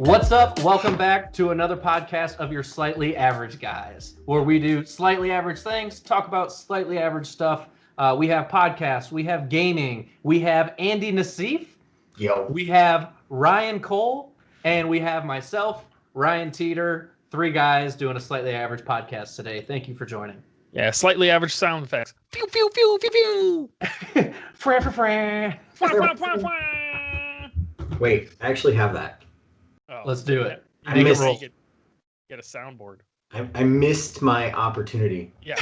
What's up? Welcome back to another podcast of your Slightly Average Guys, where we do slightly average things, talk about slightly average stuff. We have podcasts, we have gaming, we have Andy Nassif, we have Ryan Cole, and we have myself, Ryan Teeter, three guys doing a slightly average podcast today. Thank you for joining. Yeah, slightly average sound effects. Pew, pew, pew, pew, pew. Fra, fra, fra. Fwah, fwah, fwah, fwah. Wait, I actually have that. Oh, Let's do it. I Make it missed- roll. Get a soundboard. I missed my opportunity. Yeah.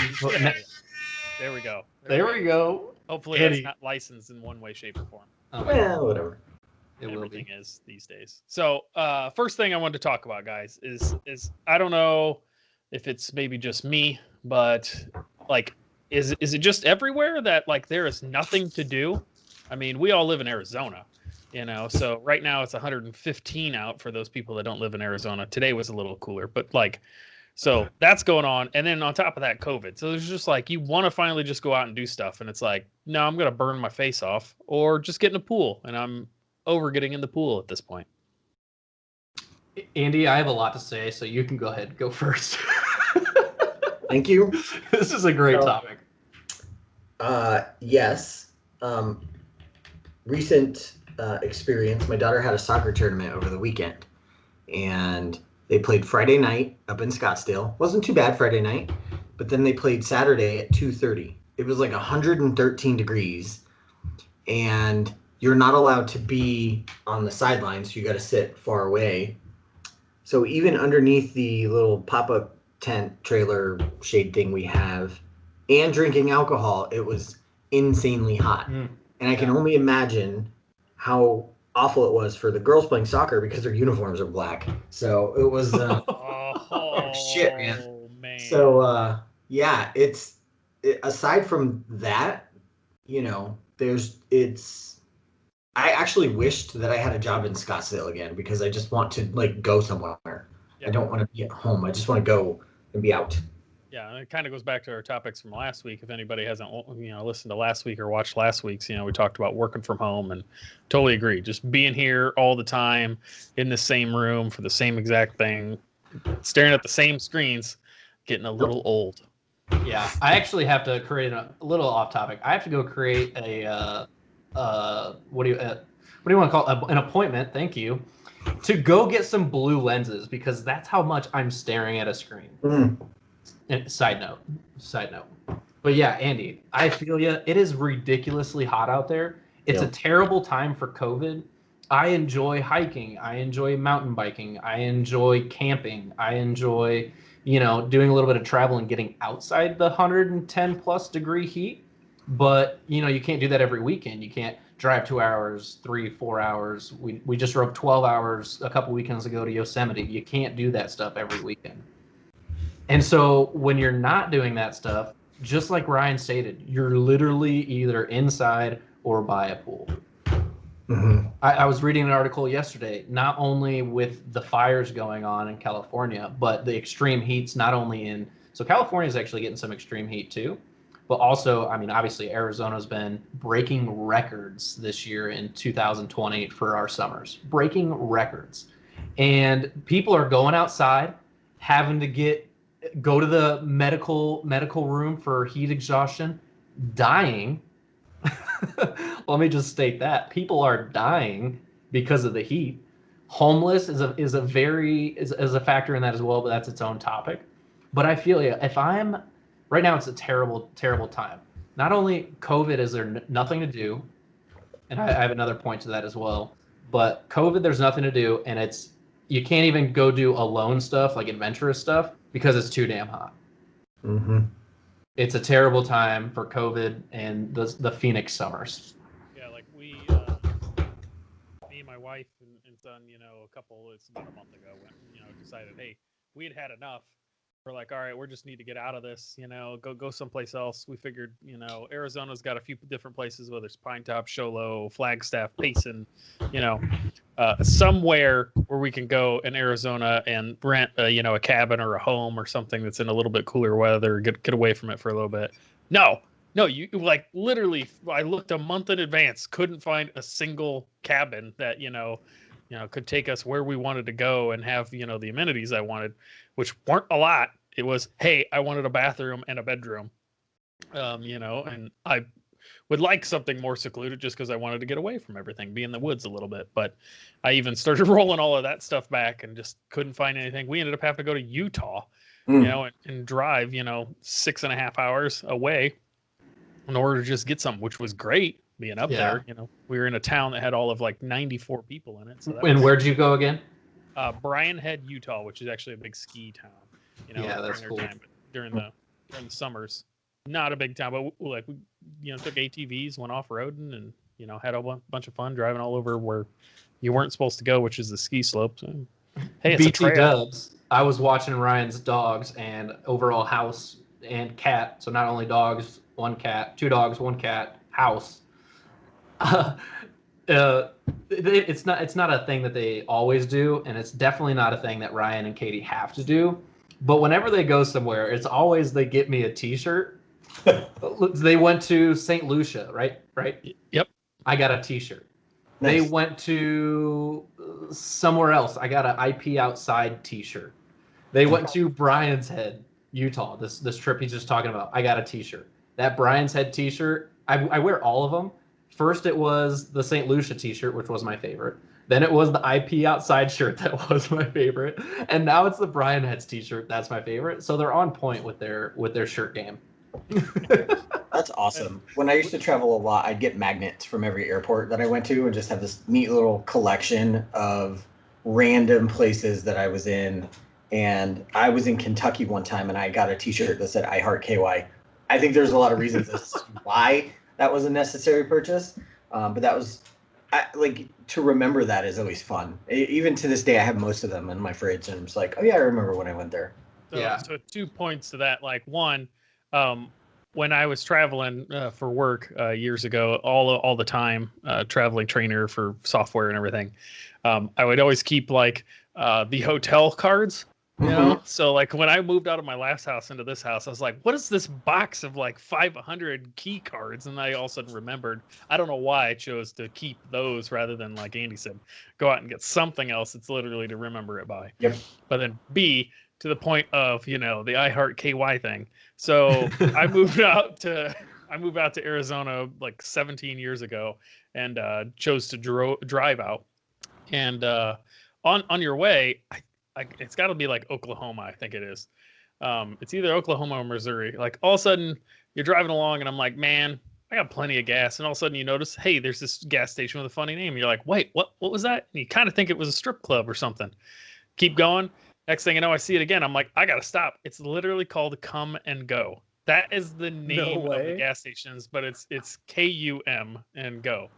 There we go. There we go. Hopefully Eddie. that's not licensed in one way, shape, or form. Oh, Well, whatever. it will Everything be. is these days. So, first thing I wanted to talk about, guys, is I don't know if it's maybe just me, but like, is it just everywhere that like there is nothing to do? I mean, we all live in Arizona, so right now it's 115 out for those people that don't live in Arizona. Today was a little cooler, but like, so that's going on. And then on top of that, COVID. So there's just like, you want to finally just go out and do stuff. And it's like, no, I'm going to burn my face off or just get in a pool. And I'm over getting in the pool at this point. Andy, I have a lot to say, so you can go ahead and go first. Thank you. This is a great So- topic. Yes. Recent experience. My daughter had a soccer tournament over the weekend, and they played Friday night up in Scottsdale. Wasn't too bad Friday night, but then they played Saturday at 2:30. It was like 113 degrees, and you're not allowed to be on the sidelines. You got to sit far away. So even underneath the little pop-up tent trailer shade thing we have, and drinking alcohol, it was insanely hot. And I can only imagine how awful it was for the girls playing soccer because their uniforms are black. So it was Oh, shit, man. So yeah, aside from that, I actually wished that I had a job in Scottsdale again because I just want to like go somewhere. Yeah. I don't want to be at home. I just want to go and be out. Yeah, and it kind of goes back to our topics from last week. If anybody hasn't, listened to last week or watched last week's, we talked about working from home, and totally agree. Just being here all the time in the same room for the same exact thing, staring at the same screens, getting a little old. Yeah, I actually have to create a little off topic. I have to go create a what do you want to call it? An appointment? Thank you. To go get some blue lenses because that's how much I'm staring at a screen. And side note. But yeah, Andy, I feel you. It is ridiculously hot out there. It's a terrible time for COVID. I enjoy hiking. I enjoy mountain biking. I enjoy camping. I enjoy, doing a little bit of travel and getting outside the 110 plus degree heat. But, you can't do that every weekend. You can't drive 2 hours, 3-4 hours. We just drove 12 hours a couple weekends ago to Yosemite. You can't do that stuff every weekend. And so when you're not doing that stuff, just like Ryan stated, you're literally either inside or by a pool. Mm-hmm. I was reading an article yesterday, not only with the fires going on in California, but the extreme heats not only so California is actually getting some extreme heat too, but also, I mean, obviously Arizona's been breaking records this year in 2020 for our summers, breaking records. And people are going outside, having to go to the medical room for heat exhaustion, dying. Let me just state that people are dying because of the heat. Homeless is a factor in that as well, but that's its own topic. But I feel if I'm right now, it's a terrible, terrible time. Not only COVID is there nothing to do, and I have another point to that as well. But COVID, there's nothing to do, and you can't even go do alone stuff like adventurous stuff because it's too damn hot. Mm-hmm. It's a terrible time for COVID and the Phoenix summers. Yeah, like me and my wife and son, it's about a month ago when, decided, hey, we had enough. We're like, all right, we just need to get out of this, go someplace else. We figured, Arizona's got a few different places, whether it's Pine Top, Show Low, Flagstaff, Payson, somewhere where we can go in Arizona and rent, a cabin or a home or something that's in a little bit cooler weather, get away from it for a little bit. No, you like literally, I looked a month in advance, couldn't find a single cabin that, could take us where we wanted to go and have, the amenities I wanted, which weren't a lot. It was, hey, I wanted a bathroom and a bedroom, and I would like something more secluded just because I wanted to get away from everything, be in the woods a little bit. But I even started rolling all of that stuff back and just couldn't find anything. We ended up having to go to Utah, and drive, 6.5 hours away in order to just get something, which was great being up there. We were in a town that had all of like 94 people in it. So and where'd you go again? Bryan Head, Utah, which is actually a big ski town. That's cool. But during the summers, not a big town, but we took ATVs, went off roading, and had a bunch of fun driving all over where you weren't supposed to go, which is the ski slopes. And, hey, it's BT a trail. Dubs. I was watching Ryan's dogs and overall house and cat. So not only dogs, 1 cat, 2 dogs, 1 cat, house. It's not a thing that they always do, and it's definitely not a thing that Ryan and Katie have to do. But whenever they go somewhere, it's always they get me a T-shirt. They went to St. Lucia, right? Yep. I got a T-shirt. Nice. They went to somewhere else. I got an IP Outside T-shirt. They went to Bryan's Head, Utah. This trip he's just talking about. I got a T-shirt. That Bryan's Head T-shirt, I wear all of them. First, it was the St. Lucia T-shirt, which was my favorite. Then it was the IP Outside shirt that was my favorite, and now it's the Bryan Heads T-shirt that's my favorite. So they're on point with their shirt game. That's awesome. When I used to travel a lot, I'd get magnets from every airport that I went to and just have this neat little collection of random places that I was in. And I was in Kentucky one time and I got a T-shirt that said I Heart KY. I think there's a lot of reasons as to why that was a necessary purchase. But that was to remember that is always fun. Even to this day, I have most of them in my fridge and I'm just like, oh yeah, I remember when I went there. So 2 points to that. Like one, when I was traveling for work years ago, all the time, traveling trainer for software and everything, I would always keep the hotel cards. So when I moved out of my last house into this house, I was like, what is this box of 500 key cards? And I all of a sudden remembered, I don't know why I chose to keep those rather than, like Andy said, go out and get something else that's literally to remember it by. Yep. But then B, to the point of, the I Heart KY thing. So I moved out to Arizona 17 years ago and chose to drive out. And on your way, it's got to be Oklahoma, I think it is. It's either Oklahoma or Missouri. All of a sudden, you're driving along, and I'm like, man, I got plenty of gas. And all of a sudden, you notice, hey, there's this gas station with a funny name. You're like, wait, what was that? And you kind of think it was a strip club or something. Keep going. Next thing you know, I see it again. I'm like, I got to stop. It's literally called Come and Go. That is the name of the gas stations, but it's KUM and Go.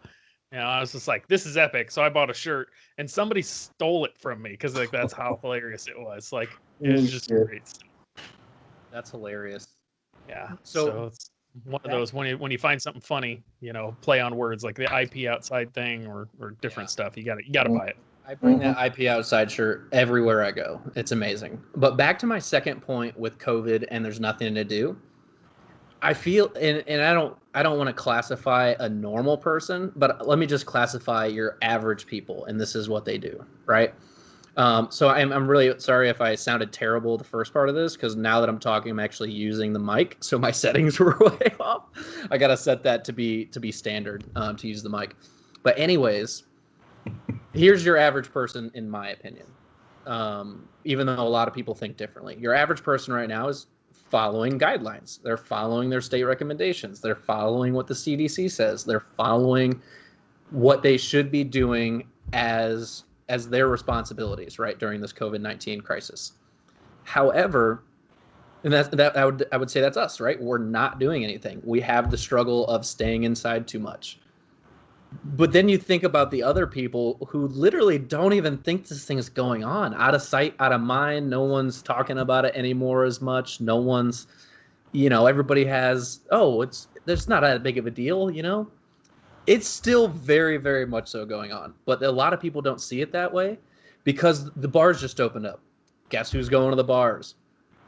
I was just like, this is epic. So I bought a shirt and somebody stole it from me because that's how hilarious it was. It was just great stuff. That's hilarious. Yeah. So it's one of those when you find something funny, play on words like the IP Outside thing or different stuff. You gotta buy it. I bring that IP Outside shirt everywhere I go. It's amazing. But back to my second point with COVID and there's nothing to do. I feel, and I don't want to classify a normal person, but let me just classify your average people, and this is what they do, right? So I'm really sorry if I sounded terrible the first part of this, because now that I'm talking, I'm actually using the mic, so my settings were way off. I gotta set that to be standard to use the mic. But anyways, here's your average person, in my opinion. Even though a lot of people think differently, your average person right now is following guidelines. They're following their state recommendations. They're following what the CDC says. They're following what they should be doing as their responsibilities, right, during this COVID-19 crisis. However, and that I would say that's us, right? We're not doing anything. We have the struggle of staying inside too much. But then you think about the other people who literally don't even think this thing is going on. Out of sight, out of mind. No one's talking about it anymore as much. No one's, everybody has, there's not that big of a deal, It's still very, very much so going on. But a lot of people don't see it that way because the bars just opened up. Guess who's going to the bars?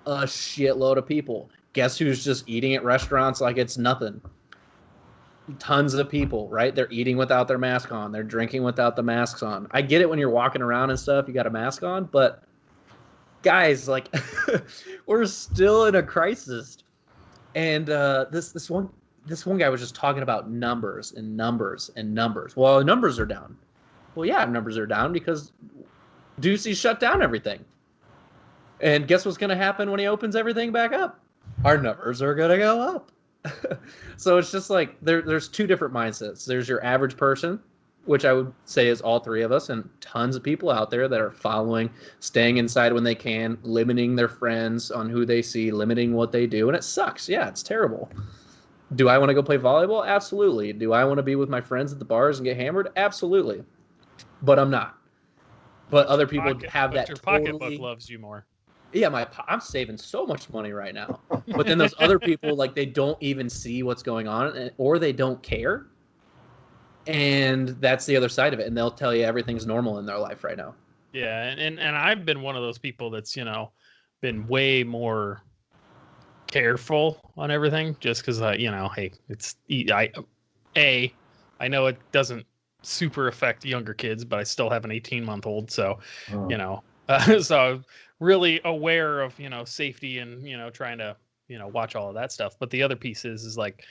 A shitload of people. Guess who's just eating at restaurants like it's nothing? tons of people, right? They're eating without their mask on. They're drinking without the masks on. I get it when you're walking around and stuff, you got a mask on, but guys, like, we're still in a crisis. And this one guy was just talking about numbers and numbers and numbers. Well, numbers are down. Well, yeah, numbers are down because Ducey shut down everything. And guess what's going to happen when he opens everything back up? Our numbers are going to go up. So it's just like there's two different mindsets. There's your average person, which I would say is all three of us, and tons of people out there that are following, staying inside when they can, limiting their friends on who they see, limiting what they do, and it sucks. Yeah, it's terrible. Do I want to go play volleyball? Absolutely. Do I want to be with my friends at the bars and get hammered? Absolutely. But I'm not. But other people have that. Your pocketbook loves you more. Yeah, I'm saving so much money right now. But then those other people, like, they don't even see what's going on, or they don't care. And that's the other side of it. And they'll tell you everything's normal in their life right now. Yeah, and I've been one of those people that's, been way more careful on everything just because, hey, I know it doesn't super affect younger kids, but I still have an 18-month-old. So, so really aware of, safety and, trying to, watch all of that stuff. But the other piece is like,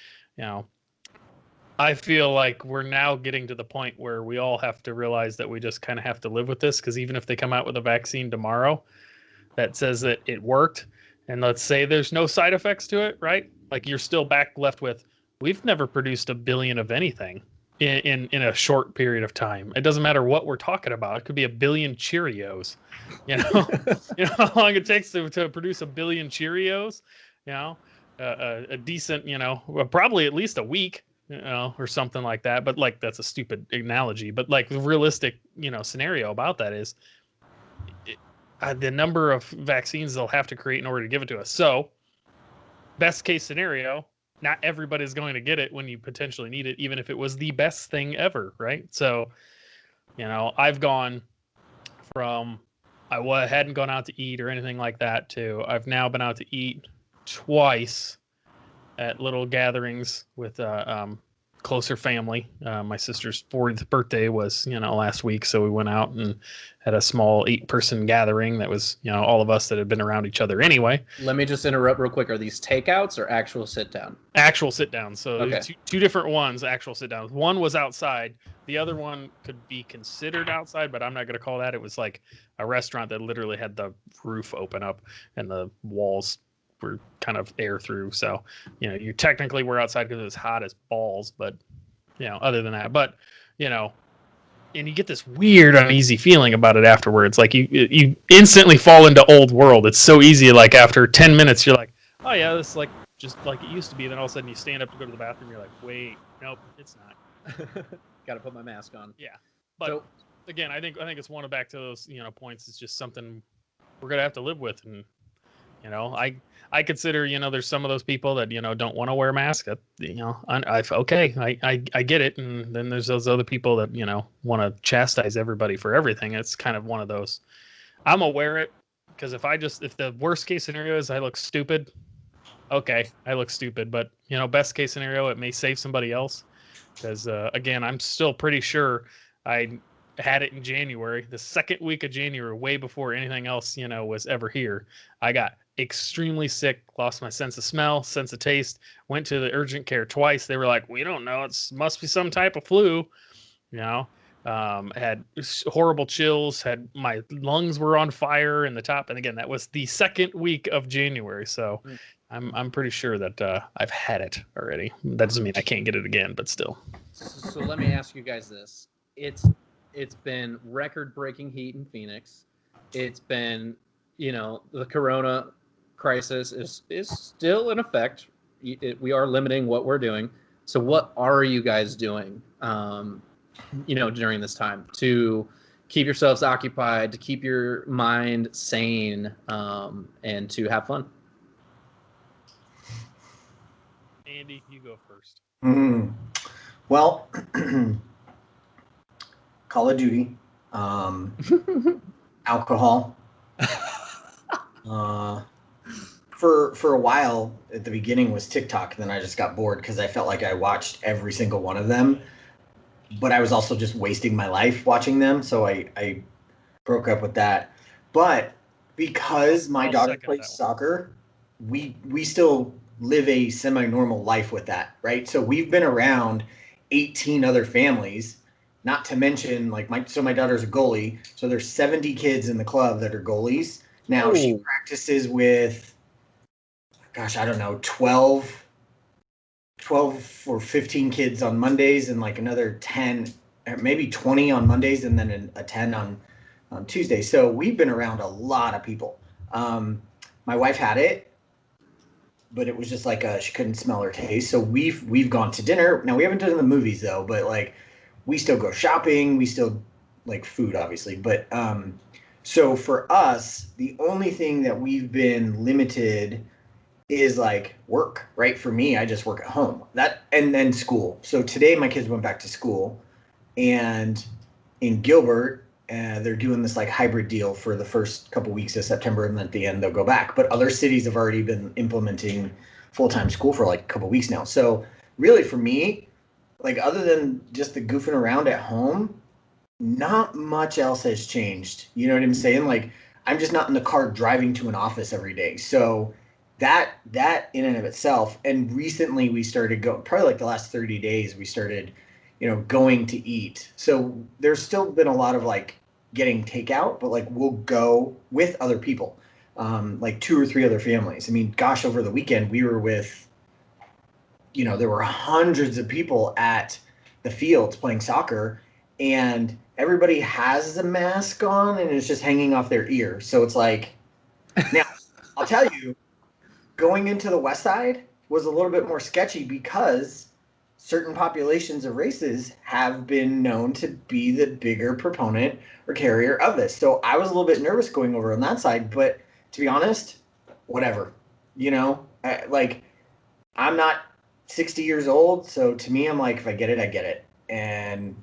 I feel like we're now getting to the point where we all have to realize that we just kind of have to live with this, because even if they come out with a vaccine tomorrow that says that it worked, and let's say there's no side effects to it, right? Like, you're still left with, we've never produced 1 billion of anything in a short period of time. It doesn't matter what we're talking about. It could be 1 billion Cheerios. You know how long it takes to produce 1 billion Cheerios? A decent, probably at least a week. Or something like that. But like, that's a stupid analogy. But like, the realistic, scenario about that is the number of vaccines they'll have to create in order to give it to us. So, best case scenario, not everybody's going to get it when you potentially need it, even if it was the best thing ever, right? So, I've gone from I hadn't gone out to eat or anything like that to I've now been out to eat twice at little gatherings with closer family. My sister's 40th birthday was, last week. So we went out and had a small 8-person gathering that was, all of us that had been around each other anyway. Let me just interrupt real quick. Are these takeouts or actual sit down? Actual sit down. So okay. two different ones, actual sit downs. One was outside. The other one could be considered outside, but I'm not going to call that. It was like a restaurant that literally had the roof open up and the walls were kind of air through. So, you technically were outside because it was hot as balls, but, other than that, but, and you get this weird, uneasy feeling about it afterwards. Like you instantly fall into old world. It's so easy. Like after 10 minutes, you're like, oh yeah, this is like just like it used to be. Then all of a sudden you stand up to go to the bathroom. You're like, wait, nope, it's not. Got to put my mask on. Yeah. But again, I think it's one of back to those, points. It's just something we're going to have to live with. And, I consider, there's some of those people that, don't want to wear a mask. I get it. And then there's those other people that, want to chastise everybody for everything. It's kind of one of those. I'm aware it because if the worst case scenario is I look stupid, okay, I look stupid. But, best case scenario, it may save somebody else. Because, again, I'm still pretty sure I had it in January, the second week of January, way before anything else, was ever here. I got extremely sick, lost my sense of smell, sense of taste, went to the urgent care twice. They were like, we don't know. It must be some type of flu, had horrible chills, my lungs were on fire in the top. And again, that was the second week of January. So I'm pretty sure that I've had it already. That doesn't mean I can't get it again, but still. So let me ask you guys this. It's been record-breaking heat in Phoenix. It's been, the corona crisis is still in effect. We are limiting what we're doing. So what are you guys doing, during this time to keep yourselves occupied, to keep your mind sane, and to have fun? Andy, you go first. Well, Call of Duty, alcohol, for a while at the beginning was TikTok. Then I just got bored because I felt like I watched every single one of them, but I was also just wasting my life watching them. So I broke up with that. But because my I'll daughter second plays that one. soccer, we still live a semi-normal life with that, right? So we've been around 18 other families, not to mention like my daughter's a goalie, so there's 70 kids in the club that are goalies. Now she Oh. practices with, gosh, I don't know, 12 or 15 kids on Mondays and like another 10, maybe 20 on Mondays and then a 10 on Tuesday. So we've been around a lot of people. My wife had it, but it was just like she couldn't smell or taste. So we've gone to dinner. Now we haven't done the movies though, but like we still go shopping. We still like food, obviously. But so for us, the only thing that we've been limited is like work, right? For me, I just work at home. That and then school. So today my kids went back to school, and in Gilbert, they're doing this like hybrid deal for the first couple weeks of September, and then at the end they'll go back. But other cities have already been implementing full-time school for like a couple weeks now. So really, for me, like other than just the goofing around at home, not much else has changed. You know what I'm saying? Like I'm just not in the car driving to an office every day. So that in and of itself, and recently we started going, probably like the last 30 days we started, going to eat. So there's still been a lot of like getting takeout, but like we'll go with other people, like 2 or 3 other families. I mean, gosh, over the weekend we were with, there were hundreds of people at the fields playing soccer, and everybody has a mask on and it's just hanging off their ear. So it's like, now I'll tell you, going into the West Side was a little bit more sketchy because certain populations of races have been known to be the bigger proponent or carrier of this. So I was a little bit nervous going over on that side, but to be honest, whatever. Like I'm not 60 years old, so to me, I'm like, if I get it, I get it, and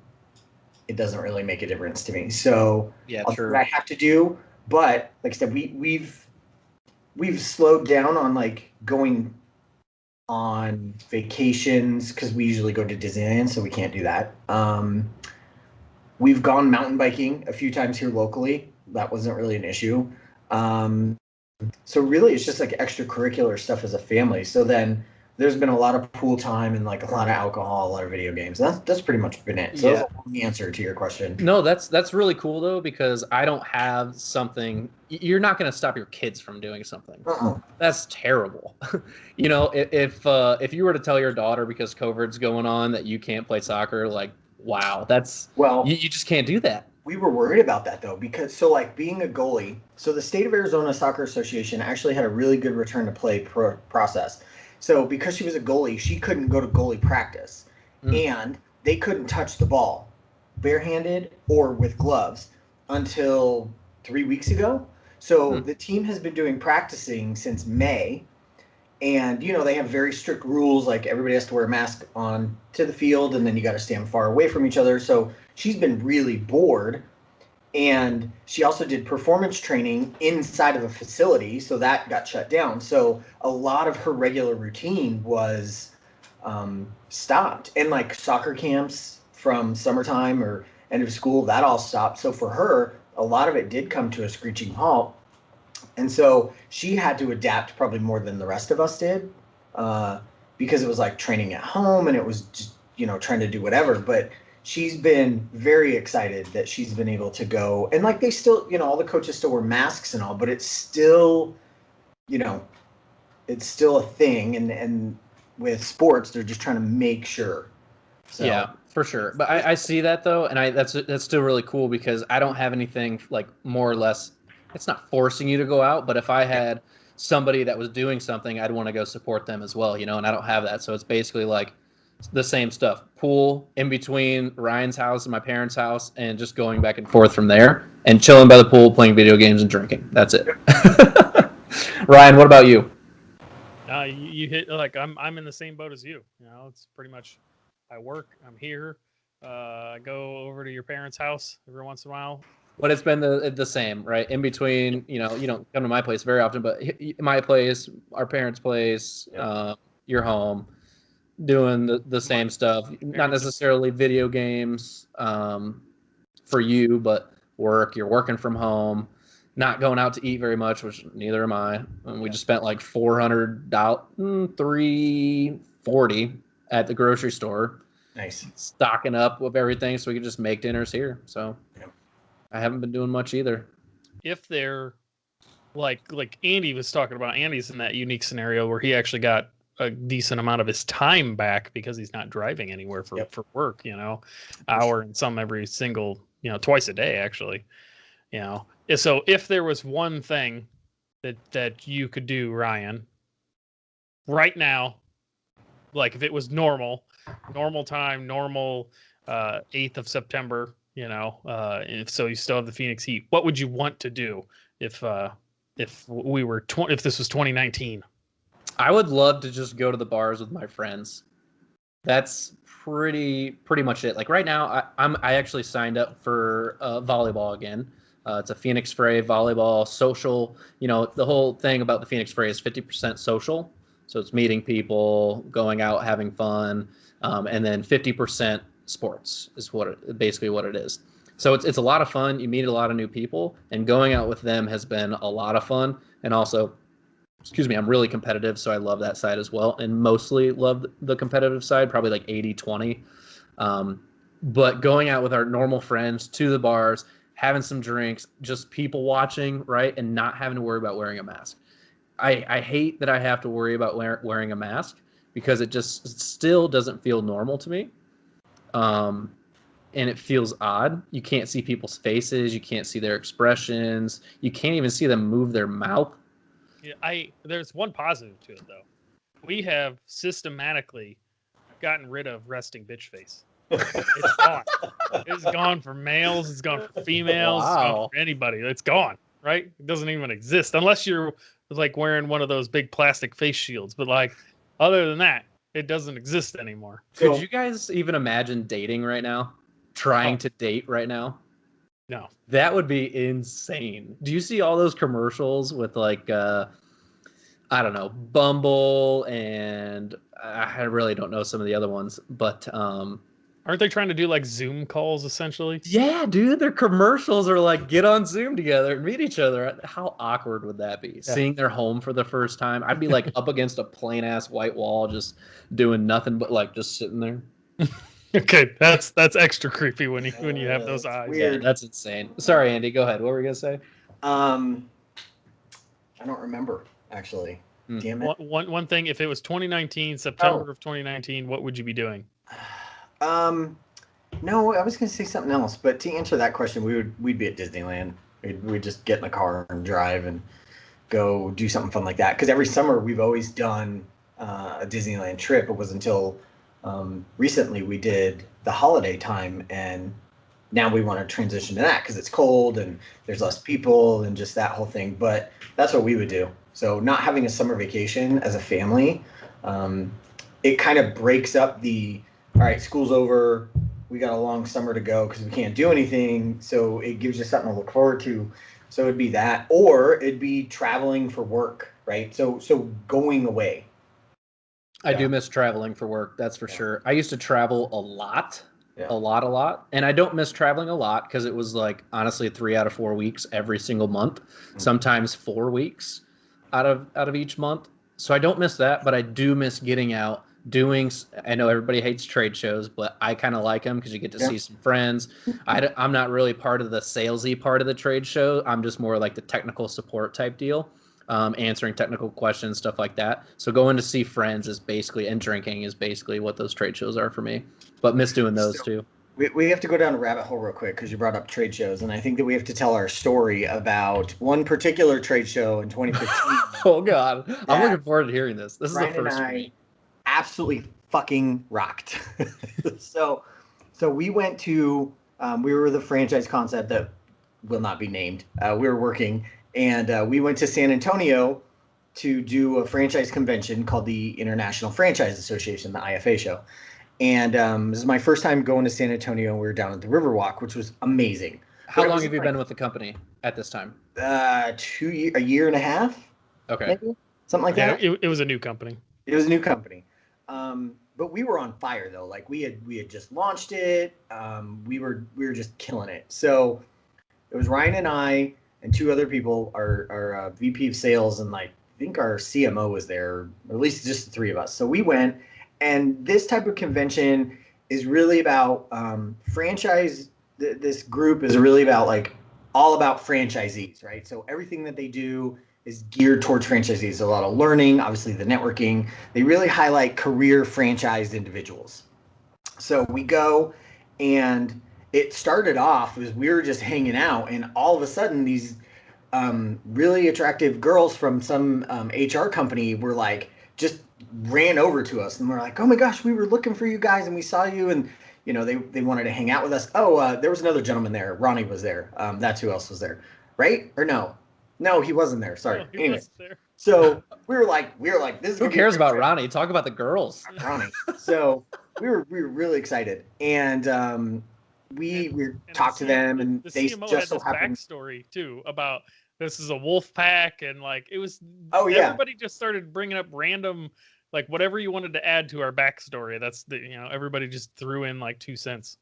it doesn't really make a difference to me. So Yeah, I'll do true. what I have to do, but like I said, we've slowed down on like going on vacations because we usually go to Disneyland, so we can't do that. We've gone mountain biking a few times here locally. That wasn't really an issue. So really, it's just like extracurricular stuff as a family. So then there's been a lot of pool time and like a lot of alcohol, a lot of video games. That's pretty much been it. So Yeah. that's a long answer to your question. No, that's really cool though, because I don't have something. You're not going to stop your kids from doing something. Uh-uh. That's terrible. If you were to tell your daughter because COVID's going on that you can't play soccer, like wow, that's Well, you just can't do that. we were worried about that though, because so like being a goalie, so the state of Arizona Soccer Association actually had a really good return to play process. So because she was a goalie, she couldn't go to goalie practice, and they couldn't touch the ball barehanded or with gloves until 3 weeks ago. So the team has been doing practicing since May, and they have very strict rules, like everybody has to wear a mask on to the field, and then you got to stand far away from each other. So she's been really bored, and she also did performance training inside of a facility, so that got shut down. So a lot of her regular routine was stopped, and like soccer camps from summertime or end of school, that all stopped. So for her, a lot of it did come to a screeching halt, and so she had to adapt probably more than the rest of us did, because it was like training at home and it was just, trying to do whatever. But she's been very excited that she's been able to go. And like they still, all the coaches still wear masks and all, but it's still, it's still a thing. And with sports, they're just trying to make sure. So, yeah, for sure. But I see that though, and that's still really cool because I don't have anything like more or less. It's not forcing you to go out, but if I had somebody that was doing something, I'd want to go support them as well, and I don't have that. So it's basically like the same stuff. Pool in between Ryan's house and my parents' house, and just going back and forth from there and chilling by the pool, playing video games and drinking. That's it. Ryan, what about you? You hit like I'm in the same boat as you. It's pretty much I work. I'm here. I go over to your parents' house every once in a while. But it's been the same, right? In between, you don't come to my place very often, but my place, our parents' place, your home, doing the same stuff. Not necessarily video games for you, but work. You're working from home, not going out to eat very much, which neither am I. And we just spent like $400, $340 at the grocery store. Nice. Stocking up with everything so we could just make dinners here. So I haven't been doing much either. If they're like Andy was talking about, Andy's in that unique scenario where he actually got a decent amount of his time back because he's not driving anywhere for work, hour and some every single, twice a day, actually, So if there was one thing that you could do, Ryan, right now, like if it was normal time, 8th of September, if so you still have the Phoenix Heat, what would you want to do if this was 2019? I would love to just go to the bars with my friends. That's pretty much it. Like right now, I actually signed up for volleyball again. It's a Phoenix Fray volleyball social. The whole thing about the Phoenix Fray is 50% social. So it's meeting people, going out, having fun, and then 50% sports is basically what it is. So it's a lot of fun. You meet a lot of new people, and going out with them has been a lot of fun. And also, I'm really competitive, so I love that side as well, and mostly love the competitive side, probably like 80-20. But going out with our normal friends to the bars, having some drinks, just people watching, right, and not having to worry about wearing a mask. I hate that I have to worry about wearing a mask because it still doesn't feel normal to me. And it feels odd. You can't see people's faces. You can't see their expressions. You can't even see them move their mouth. Yeah, there's one positive to it, though. We have systematically gotten rid of resting bitch face. It's gone. It's gone for males. It's gone for females. Wow. It's gone for anybody. It's gone, right? It doesn't even exist unless you're like wearing one of those big plastic face shields. But like, other than that, it doesn't exist anymore. Could you guys even imagine dating right now? Trying to date right now? No. That would be insane. Do you see all those commercials with like, I don't know, Bumble, and I really don't know some of the other ones, but aren't they trying to do like Zoom calls essentially? Yeah, dude, their commercials are like get on Zoom together and meet each other. How awkward would that be? Yeah. Seeing their home for the first time. I'd be like up against a plain ass white wall, just doing nothing but like just sitting there. Okay, that's extra creepy when you have those eyes. Weird. Yeah, that's insane. Sorry, Andy, go ahead. What were we gonna say? I don't remember actually. Damn it. One thing, if it was 2019, September of 2019, what would you be doing? No, I was gonna say something else, but to answer that question, we'd be at Disneyland. We'd just get in the car and drive and go do something fun like that. Because every summer we've always done a Disneyland trip. It was until recently we did the holiday time, and now we want to transition to that because it's cold and there's less people and just that whole thing. But that's what we would do. So not having a summer vacation as a family, it kind of breaks up all right, school's over, we got a long summer to go because we can't do anything. So it gives you something to look forward to. So it'd be that, or it'd be traveling for work, right? So going away. I do miss traveling for work, that's for sure. I used to travel a lot. A lot. And I don't miss traveling a lot because it was like, honestly, 3 out of 4 weeks every single month, sometimes 4 weeks out of each month. So I don't miss that, but I do miss getting out, I know everybody hates trade shows, but I kind of like them because you get to see some friends. I'm not really part of the salesy part of the trade show. I'm just more like the technical support type deal, answering technical questions, stuff like that. So going to see friends and drinking is basically what those trade shows are for me. But miss doing those too. We have to go down a rabbit hole real quick because you brought up trade shows, and I think that we have to tell our story about one particular trade show in 2015. Oh God, I'm looking forward to hearing this. This Ryan is the first and for me. Absolutely fucking rocked. So we went to we were the franchise concept that will not be named. We were working, and we went to San Antonio to do a franchise convention called the International Franchise Association, the IFA show. And this is my first time going to San Antonio. We were down at the Riverwalk, which was amazing. How long have you been with the company at this time? A year and a half. Okay. Maybe? Something like that. It was a new company. It was a new company. But we were on fire though. Like we had just launched it. We were just killing it. So it was Ryan and I and two other people, our VP of sales, and like I think our CMO was there, or at least just the three of us. So we went, and this type of convention is really about franchise. This group is really about like all about franchisees, right? So everything that they do is geared towards franchisees. A lot of learning, obviously the networking. They really highlight career franchised individuals. So we go, and it started off as we were just hanging out, and all of a sudden these really attractive girls from some HR company were like, just ran over to us, and we're like, oh my gosh, we were looking for you guys, and we saw you, and you know, they wanted to hang out with us. Oh, there was another gentleman there. Ronnie was there. That's who else was there, right? Or no? No, he wasn't there. Sorry. No, he anyway, wasn't there. so we were like, this is Who cares about Ronnie? Talk about the girls. Ronnie. So we were really excited, and we talked to them, and the they CMO just so had this happened. backstory too about this is a wolf pack, and like it was. Oh yeah. Everybody just started bringing up random, like whatever you wanted to add to our backstory. That's everybody just threw in like 2 cents.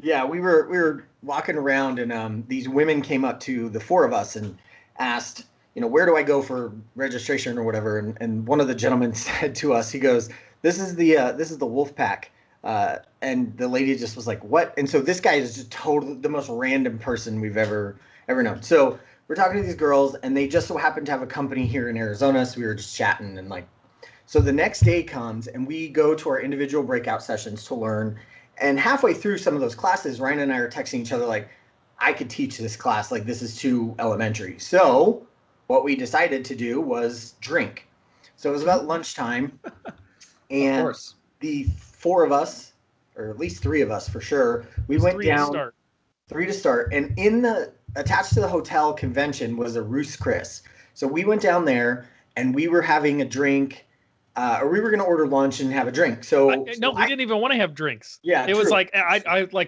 Yeah, we were walking around, and these women came up to the four of us and asked, where do I go for registration or whatever? And one of the gentlemen said to us, he goes, this is the wolf pack. And the lady just was like, what? And so this guy is just totally the most random person we've ever known. So we're talking to these girls, and they just so happened to have a company here in Arizona. So we were just chatting, and like, so the next day comes, and we go to our individual breakout sessions to learn. And halfway through some of those classes, Ryan and I are texting each other like, I could teach this class. Like, this is too elementary. So what we decided to do was drink. So it was about lunchtime, and Of course. the four of us, or at least three of us for sure, we went down. Three to start. And attached to the hotel convention was a Ruths Chris. So we went down there, and we were having a drink, or we were going to order lunch and have a drink. So we didn't even want to have drinks. Yeah, it was like I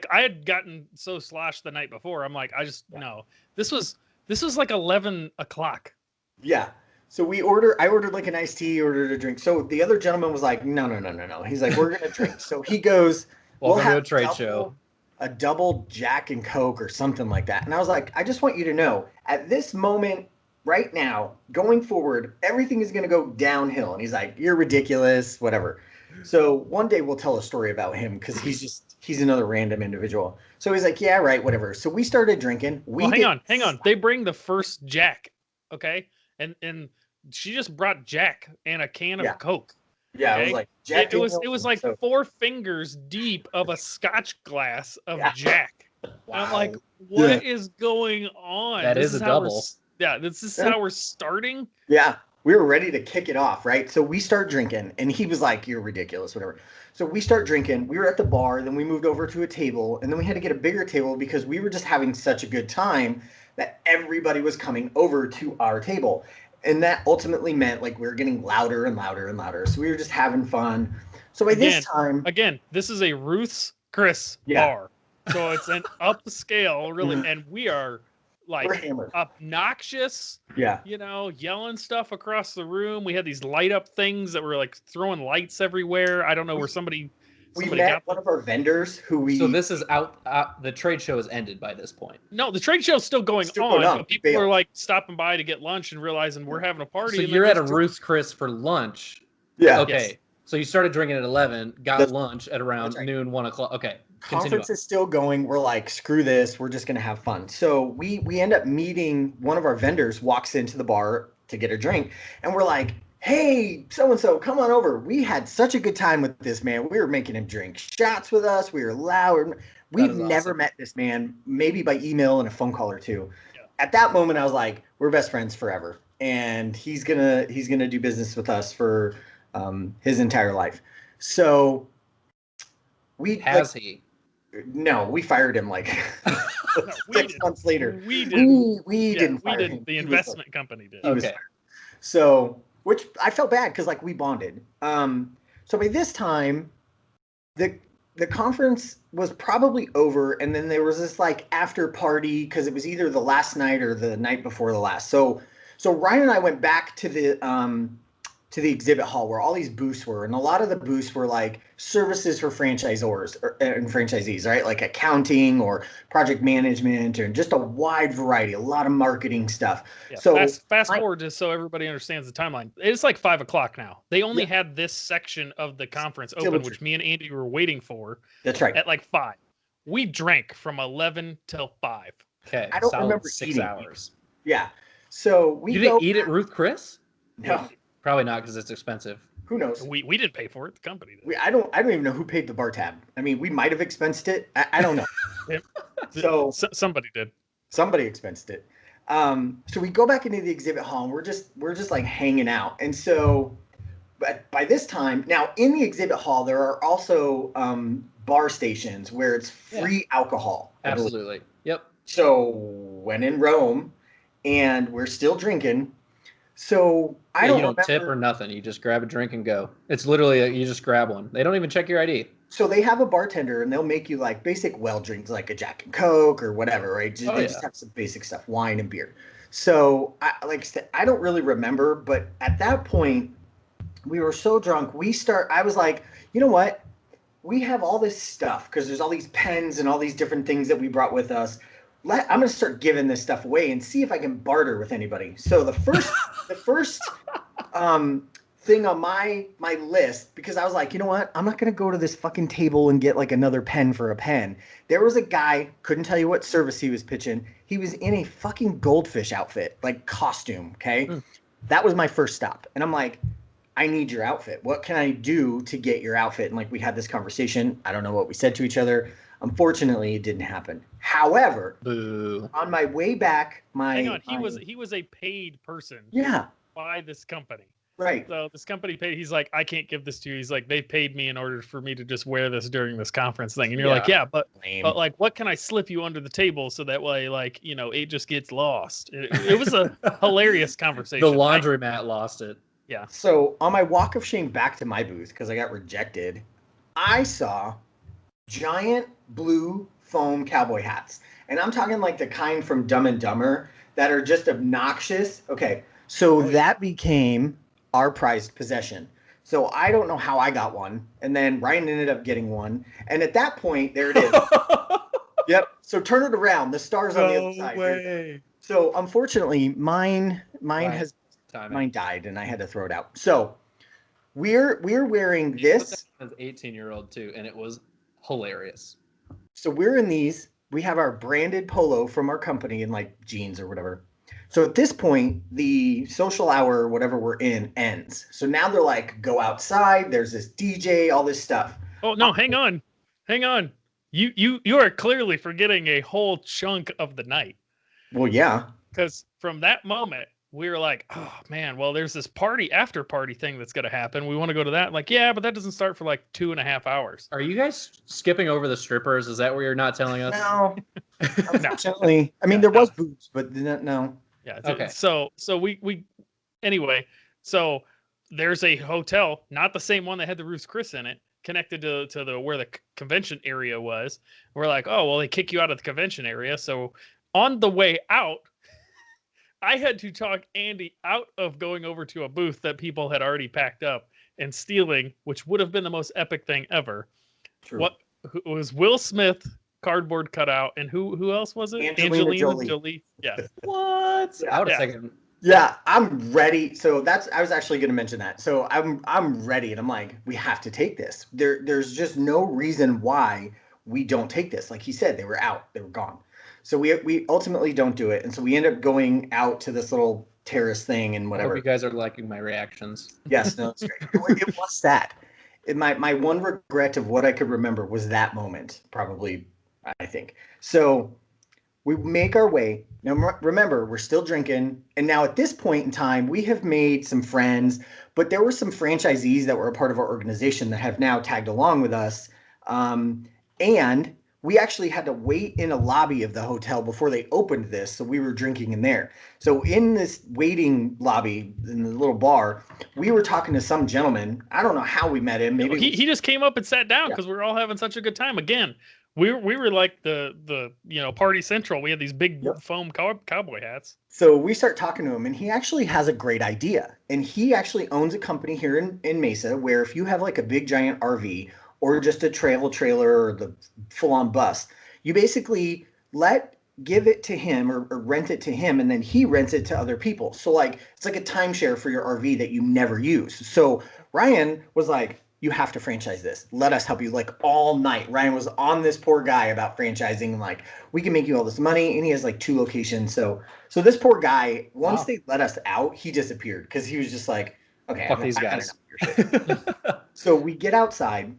had gotten so sloshed the night before. I'm like, no. This was like 11 o'clock. Yeah. So I ordered like an iced tea, ordered a drink. So the other gentleman was like, no. He's like, we're going to drink. So he goes, we'll have a trade show. A double Jack and Coke or something like that. And I was like, I just want you to know, at this moment right now, going forward, everything is going to go downhill. And he's like, you're ridiculous, whatever. So one day we'll tell a story about him, because he's another random individual. So he's like, yeah, right, whatever. So we started drinking. Hang on. They bring the first Jack, okay? And she just brought Jack and a can of Coke. Yeah, okay? it was like Jack. It was like 4 fingers deep of a Scotch glass of Jack. Wow. I'm like, what is going on? That is a double. This is how we're starting. Yeah, we were ready to kick it off, right? So we start drinking, and he was like, you're ridiculous, whatever. So we start drinking. We were at the bar, then we moved over to a table, and then we had to get a bigger table because we were just having such a good time that everybody was coming over to our table. And that ultimately meant like we were getting louder and louder and louder. So we were just having fun. So by this time... Again, this is a Ruths Chris Bar. So it's an upscale, really, and we are... like obnoxious, yelling stuff across the room. We had these light up things that were like throwing lights everywhere. I don't know where somebody met one of our vendors So this is out. The trade show has ended by this point. No, the trade show is still going on. But people are like stopping by to get lunch and realizing we're having a party. So you're at a Ruths Chris for lunch. Yeah. Okay. Yes. So you started drinking at 11, got lunch at around noon, 1 o'clock. Okay. Conference is still going. We're like, screw this. We're just going to have fun. So we end up meeting one of our vendors, walks into the bar to get a drink. And we're like, hey, so-and-so, come on over. We had such a good time with this man. We were making him drink shots with us. We were loud. We've never met this man, maybe by email and a phone call or two. Yeah. At that moment, I was like, we're best friends forever. And he's gonna do business with us for his entire life. So he? No, we fired him like 6 months later. We didn't. We didn't fire him. The investment company did. Okay. So, which I felt bad because like we bonded. So by this time, the conference was probably over, and then there was this like after party because it was either the last night or the night before the last. So Ryan and I went back to the exhibit hall where all these booths were, and a lot of the booths were like services for franchisors and franchisees, right? Like accounting or project management, or just a wide variety, a lot of marketing stuff. Yeah, So fast forward just so everybody understands the timeline. It's like 5 o'clock now. They only had this section of the conference open, which me and Andy were waiting for. That's right. At like 5. We drank from 11 till 5. Okay, I don't solid remember 6 eating. hours. Yeah. So You didn't eat at Ruths Chris? No. Probably not, because it's expensive. Who knows? We didn't pay for it. The company did. I don't even know who paid the bar tab. I mean, we might have expensed it. I don't know. So somebody did. Somebody expensed it. So we go back into the exhibit hall, and we're just like hanging out. And so, but by this time, now in the exhibit hall, there are also bar stations where it's free alcohol. Absolutely. Yep. So when in Rome, and we're still drinking. So you don't tip or nothing. You just grab a drink and go. It's literally you just grab one. They don't even check your ID. So they have a bartender, and they'll make you like basic well drinks, like a Jack and Coke or whatever, right? Just have some basic stuff, wine and beer. So like I said, I don't really remember, but at that point, we were so drunk. I was like, you know what? We have all this stuff because there's all these pens and all these different things that we brought with us. I'm going to start giving this stuff away and see if I can barter with anybody. So the first thing on my list, because I was like, you know what? I'm not going to go to this fucking table and get like another pen for a pen. There was a guy, couldn't tell you what service he was pitching. He was in a fucking goldfish outfit, like costume. Okay. That was my first stop. And I'm like, I need your outfit. What can I do to get your outfit? And like, we had this conversation. I don't know what we said to each other. Unfortunately, it didn't happen. However, on my way back, hang on, he was a paid person. Yeah. By this company. Right. So this company paid. He's like, I can't give this to you. He's like, they paid me in order for me to just wear this during this conference thing. And you're like, yeah, but like, what can I slip you under the table so that way, like, you know, it just gets lost. It was a hilarious conversation. The laundromat lost it. Yeah. So on my walk of shame back to my booth, because I got rejected, I saw giant blue foam cowboy hats. And I'm talking like the kind from Dumb and Dumber that are just obnoxious. Okay. So that became our prized possession. So I don't know how I got one. And then Ryan ended up getting one. And at that point, there it is. Yep. So turn it around. The star's on the other side. Way. So unfortunately, mine died, and I had to throw it out. So we're wearing this. As 18-year-old too, and it was hilarious. So we're in these. We have our branded polo from our company in like jeans or whatever. So at this point, the social hour or whatever we're in ends. So now they're like, go outside. There's this DJ, all this stuff. Oh no, hang on. You are clearly forgetting a whole chunk of the night. Well, yeah. Because from that moment, we were like, oh man, well, there's this after party thing that's gonna happen. We want to go to that. Like, yeah, but that doesn't start for like 2.5 hours. Are you guys skipping over the strippers? Is that what you're not telling us? No. Unfortunately. I mean, there was boobs, but no. Yeah. Okay. So we anyway, so there's a hotel, not the same one that had the Ruths Chris in it, connected to the where the convention area was. We're like, oh, well, they kick you out of the convention area. So on the way out, I had to talk Andy out of going over to a booth that people had already packed up and stealing, which would have been the most epic thing ever. True. What was Will Smith cardboard cutout, and who else was it? Angelina Jolie. Yeah. What? Yeah. Out a second. Yeah, I'm ready. So I was actually going to mention that. So I'm ready, and I'm like, we have to take this. There's just no reason why we don't take this. Like he said, they were out, they were gone. So we ultimately don't do it, and so we end up going out to this little terrace thing and whatever. I hope you guys are liking my reactions. Yes, no, it's great. It was that. My one regret of what I could remember was that moment, probably, I think. So we make our way. Now, remember, we're still drinking. And now at this point in time, we have made some friends, but there were some franchisees that were a part of our organization that have now tagged along with us. And we actually had to wait in a lobby of the hotel before they opened this. So we were drinking in there. So in this waiting lobby in the little bar, we were talking to some gentleman. I don't know how we met him. Maybe he just came up and sat down because we were all having such a good time. Again, we were like the party central. We had these big foam cowboy hats. So we start talking to him, and he actually has a great idea. And he actually owns a company here in Mesa where if you have like a big giant RV or just a travel trailer or the full-on bus, you basically give it to him or rent it to him, and then he rents it to other people. So like it's like a timeshare for your RV that you never use. So Ryan was like, you have to franchise this. Let us help you. Like all night, Ryan was on this poor guy about franchising. Like, we can make you all this money, and he has like 2 locations. So this poor guy, once they let us out, he disappeared because he was just like, okay, fuck these guys. So we get outside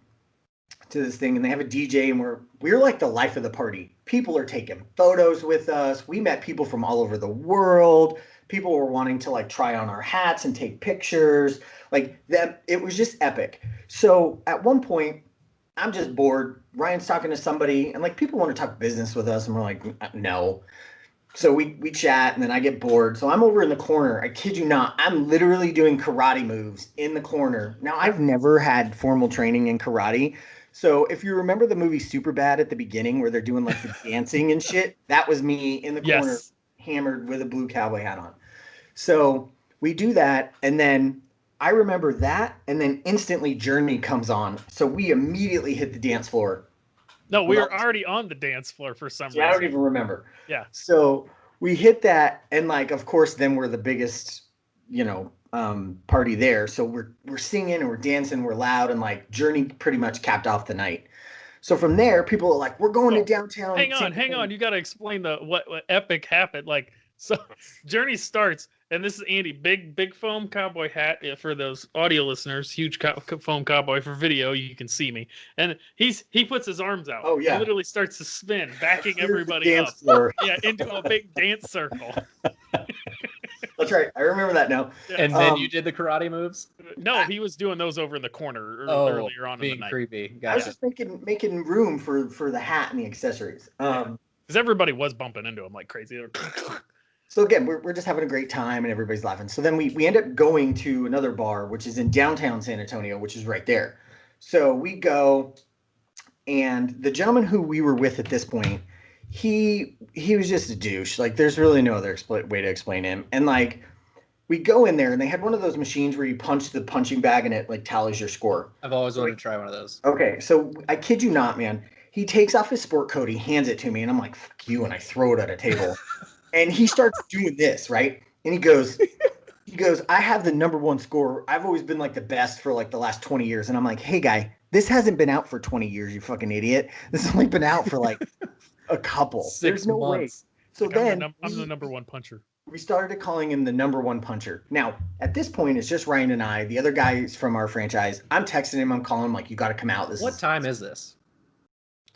to this thing, and they have a DJ, and we're like the life of the party. People are taking photos with us. We met people from all over the world. People were wanting to like try on our hats and take pictures. Like that, it was just epic. So at one point, I'm just bored. Ryan's talking to somebody, and like people want to talk business with us, and we're like, no. So we chat, and then I get bored. So I'm over in the corner. I kid you not, I'm literally doing karate moves in the corner. Now, I've never had formal training in karate. So if you remember the movie Superbad at the beginning where they're doing like the dancing and shit, that was me in the corner, hammered with a blue cowboy hat on. So we do that, and then I remember that, and then instantly Journey comes on. So we immediately hit the dance floor. No, we were already on the dance floor for some reason. I don't even remember. Yeah. So we hit that, and like, of course, then we're the biggest, party there. So we're singing and we're dancing, we're loud, and like Journey pretty much capped off the night. So from there, people are like, we're going to downtown. Hang on. You got to explain what epic happened. Like, so Journey starts, and this is Andy, big foam cowboy hat for those audio listeners, huge foam cowboy. For video, you can see me, and he puts his arms out. Oh yeah, he literally starts to spin, backing everybody up. Yeah, into a big dance circle. That's right. I remember that now. Yeah. And then you did the karate moves? No, he was doing those over in the corner earlier on in the night. Creepy. Gotcha. I was just making room for the hat and the accessories. Because everybody was bumping into him like crazy. So again, we're just having a great time and everybody's laughing. So then we end up going to another bar, which is in downtown San Antonio, which is right there. So we go, and the gentleman who we were with at this point, he was just a douche. Like, there's really no other way to explain him. And like, we go in there, and they had one of those machines where you punch the punching bag and it like tallies your score. I've always wanted to try one of those. Okay, so I kid you not, man. He takes off his sport coat, he hands it to me, and I'm like, fuck you, and I throw it at a table. And he starts doing this, right? And he goes, I have the #1 score. I've always been like the best for like the last 20 years. And I'm like, hey guy, this hasn't been out for 20 years, you fucking idiot. This has only been out for like a couple. 6 There's no months. way. So like, then I'm the #1 puncher. We started calling him the #1 puncher. Now, at this point, it's just Ryan and I. The other guys from our franchise, I'm texting him. I'm calling him like, you got to come out. What time is this?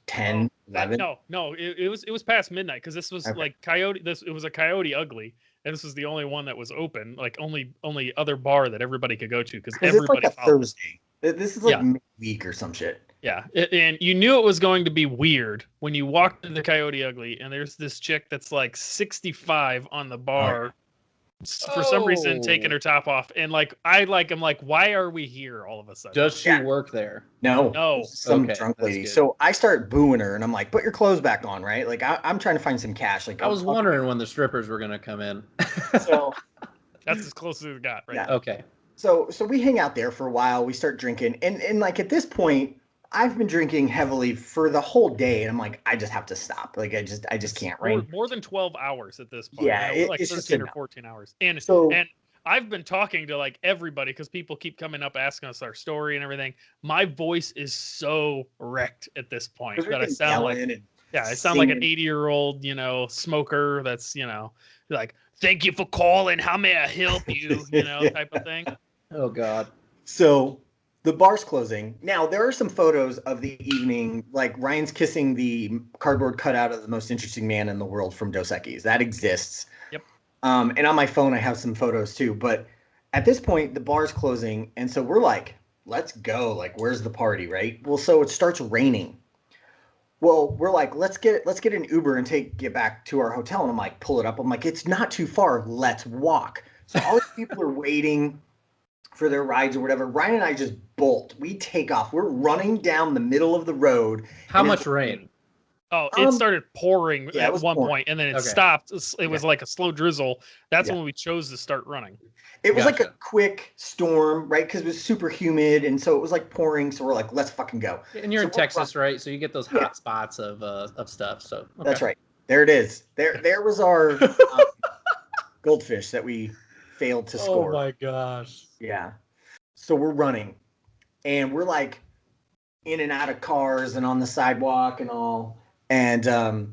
10, 11? No. It was past midnight because this was like Coyote. It was a Coyote Ugly, and this was the only one that was open. Like only other bar that everybody could go to because everybody. It's like a Thursday. This is like midweek or some shit. Yeah, and you knew it was going to be weird when you walked into Coyote Ugly, and there's this chick that's like 65 on the bar. For some reason, taking her top off, and like I'm like, why are we here all of a sudden? Does she work there? No, some drunk lady. So I start booing her, and I'm like, put your clothes back on, right? Like I'm trying to find some cash. Like I was wondering when the strippers were gonna come in. So that's as close as we got, right? Yeah. Okay. So we hang out there for a while. We start drinking, and like at this point, I've been drinking heavily for the whole day, and I'm like, I just have to stop. Like I just can't. Right? More than 12 hours at this point. Yeah, like it's 13 or 14 hours. And I've been talking to like everybody because people keep coming up asking us our story and everything. My voice is so wrecked at this point that I sound like I sound like an 80-year-old, smoker that's, like, thank you for calling. How may I help you? Type of thing. Oh God. So the bar's closing. Now, there are some photos of the evening, like Ryan's kissing the cardboard cutout of the most interesting man in the world from Dos Equis. That exists. Yep. And on my phone, I have some photos too. But at this point, the bar's closing. And so we're like, let's go. Like, where's the party, right? Well, so it starts raining. Well, we're like, let's get an Uber and get back to our hotel. And I'm like, pull it up. I'm like, it's not too far. Let's walk. So all these people are waiting for their rides or whatever. Ryan and I just bolt. We take off. We're running down the middle of the road. How much rain? Oh, it started pouring at one point, and then it stopped. It was like a slow drizzle. That's when we chose to start running. It was like a quick storm, right? Because it was super humid, and so it was like pouring. So we're like, let's fucking go. And you're in Texas, right? So you get those hot spots of stuff. So that's right. There it is. There was our goldfish that we failed to score. Oh my gosh. Yeah. So we're running, and we're like in and out of cars and on the sidewalk and all. And there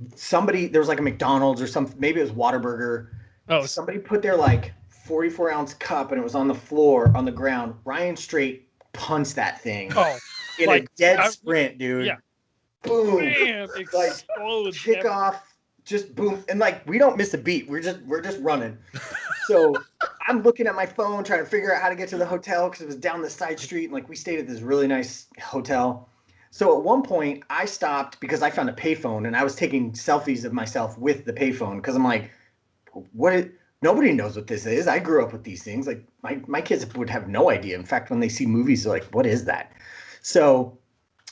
was like a McDonald's or something. Maybe it was Whataburger. Oh, somebody put their like 44-ounce cup and it was on the floor on the ground. Ryan straight punts that thing in a dead sprint, dude. Yeah. Boom. Bam, like kick off, just boom, and like we don't miss a beat. We're just running. So I'm looking at my phone trying to figure out how to get to the hotel because it was down the side street, and like we stayed at this really nice hotel. So at one point, I stopped because I found a payphone, and I was taking selfies of myself with the payphone because I'm like, nobody knows what this is. I grew up with these things. Like my kids would have no idea. In fact, when they see movies, they're like, what is that? So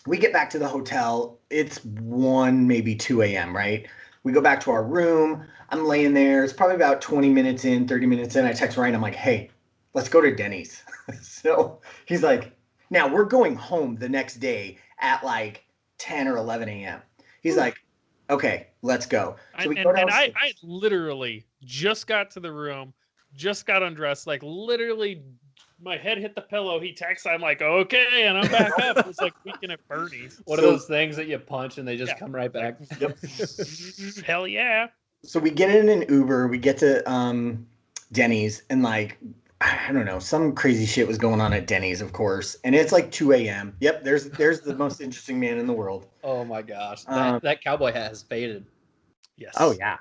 we get back to the hotel. It's 1, maybe 2 a.m., right? We go back to our room. I'm laying there. It's probably about 20 minutes in, 30 minutes in. I text Ryan. I'm like, hey, let's go to Denny's. So he's like, now we're going home the next day at like 10 or 11 a.m. He's like, okay, let's go. So I literally just got to the room, just got undressed, like literally my head hit the pillow. He texts, I'm like, okay, and I'm back up. It's like weekend at Bernie's. One of those things that you punch and they just come right back. Yep. Hell yeah. So we get in an Uber, we get to Denny's, and like, I don't know, some crazy shit was going on at Denny's, of course. And it's like 2 a.m. Yep, there's the most interesting man in the world. Oh my gosh. That cowboy hat has faded. Yes. Oh yeah.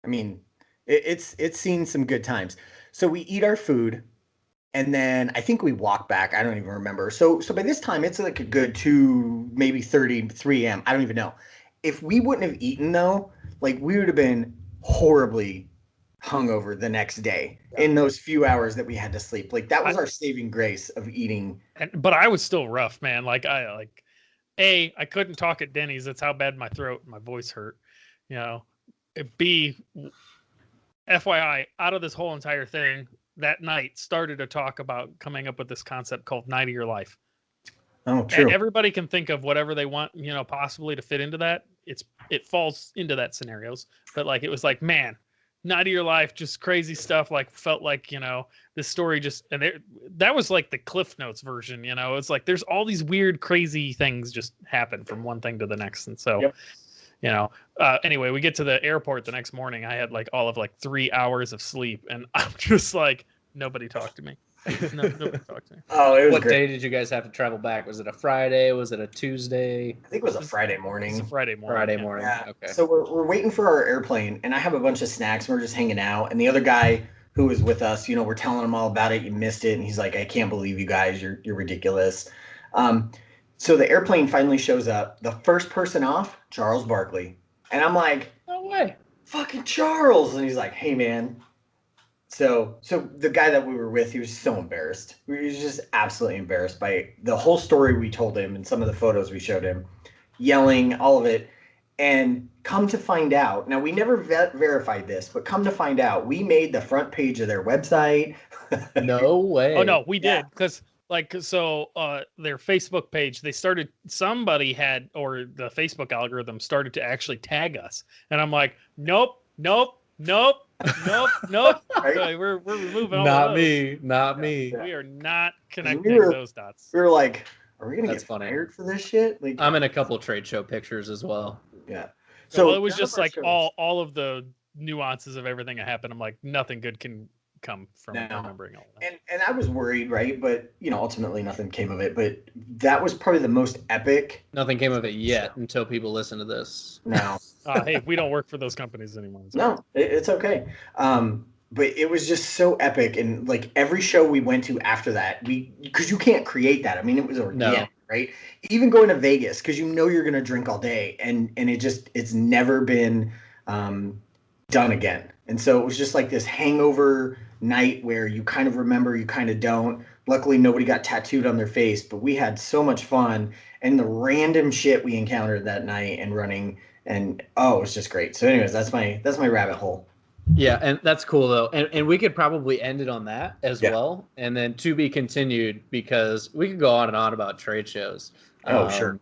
I mean, it's seen some good times. So we eat our food, and then I think we walk back. I don't even remember. So by this time, it's like a good 2, maybe 3 a.m. I don't even know. If we wouldn't have eaten, though, like we would have been horribly hungover the next day in those few hours that we had to sleep. Like that was our saving grace of eating. But I was still rough, man. Like I couldn't talk at Denny's. That's how bad my throat and my voice hurt. You know. B, FYI, out of this whole entire thing, that night started to talk about coming up with this concept called Night of Your Life. Oh, true. And everybody can think of whatever they want, possibly to fit into that. It falls into that scenarios. But like it was like, man, Night of Your Life, just crazy stuff. Like felt like this story that was like the Cliff Notes version. It's like there's all these weird, crazy things just happen from one thing to the next, and so. Yep. Anyway, we get to the airport the next morning. I had like all of 3 hours of sleep, and I'm just like, nobody talked to me. Nobody talked to me. Oh, it was What great. day did you guys have to travel back? Was it a Friday? Was it a Tuesday? I think it was a Friday morning. It's a Friday morning. Friday morning. Yeah. Okay. So we're waiting for our airplane, and I have a bunch of snacks. And we're just hanging out, and the other guy who was with us, we're telling him all about it. You missed it, and he's like, I can't believe you guys. You're ridiculous. So the airplane finally shows up. The first person off, Charles Barkley. And I'm like, no way. Fucking Charles. And he's like, hey, man. So the guy that we were with, he was so embarrassed. He was just absolutely embarrassed by the whole story we told him and some of the photos we showed him, yelling, all of it. And come to find out, now we never verified this, but come to find out, we made the front page of their website. No way. Oh, no, we did. Because their Facebook page, somebody had, or the Facebook algorithm started to actually tag us. And I'm like, nope. Right? We're removing all Not of those. me. Not me. We are not connecting those dots. We were like, are we going to get funny. fired for this shit? Like, I'm in a couple trade show pictures as well. Yeah. So it was just like all of the nuances of everything that happened. I'm like, nothing good can come from remembering all that. And I was worried, right? But ultimately nothing came of it. But that was probably the most epic. Nothing came of it yet until people listen to this. No. Hey, we don't work for those companies anymore. No, it's okay. But it was just so epic, and like every show we went to after that, because you can't create that. I mean, it was organic. right? Even going to Vegas, because you know you're going to drink all day, and it's never been done again. And so it was just like this hangover night where you kind of remember, you kind of don't. Luckily, nobody got tattooed on their face, but we had so much fun, and the random shit we encountered that night and running, and it was just great. So anyways, that's my rabbit hole. Yeah, and that's cool though. And we could probably end it on that as well. And then to be continued, because we could go on and on about trade shows. Oh, sure.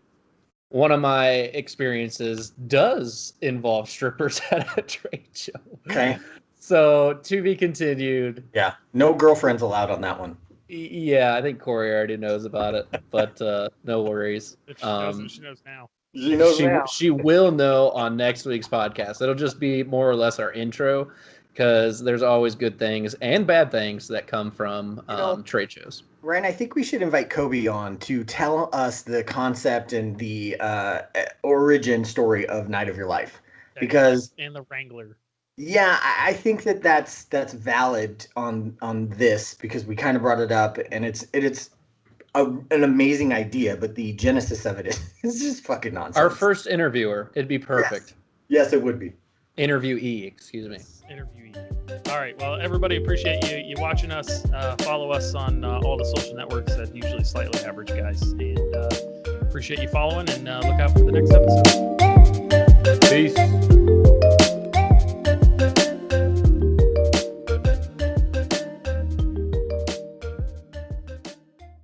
One of my experiences does involve strippers at a trade show. Okay. So to be continued. Yeah. No girlfriends allowed on that one. Yeah, I think Corey already knows about it, but no worries. If she knows, she knows now. She will know on next week's podcast. It'll just be more or less our intro, because there's always good things and bad things that come from trade shows. Ryan, I think we should invite Kobe on to tell us the concept and the origin story of Night of Your Life, because and the Wrangler. Yeah, I think that's valid on this, because we kind of brought it up, and it's an amazing idea, but the genesis of it is just fucking nonsense. Our first interviewer, it'd be perfect. Yes, it would be. Interviewee, excuse me. Interviewee. All right. Well, everybody, appreciate you watching us. Follow us on all the social networks at Usually Slightly Average Guys, and appreciate you following. And look out for the next episode. Peace.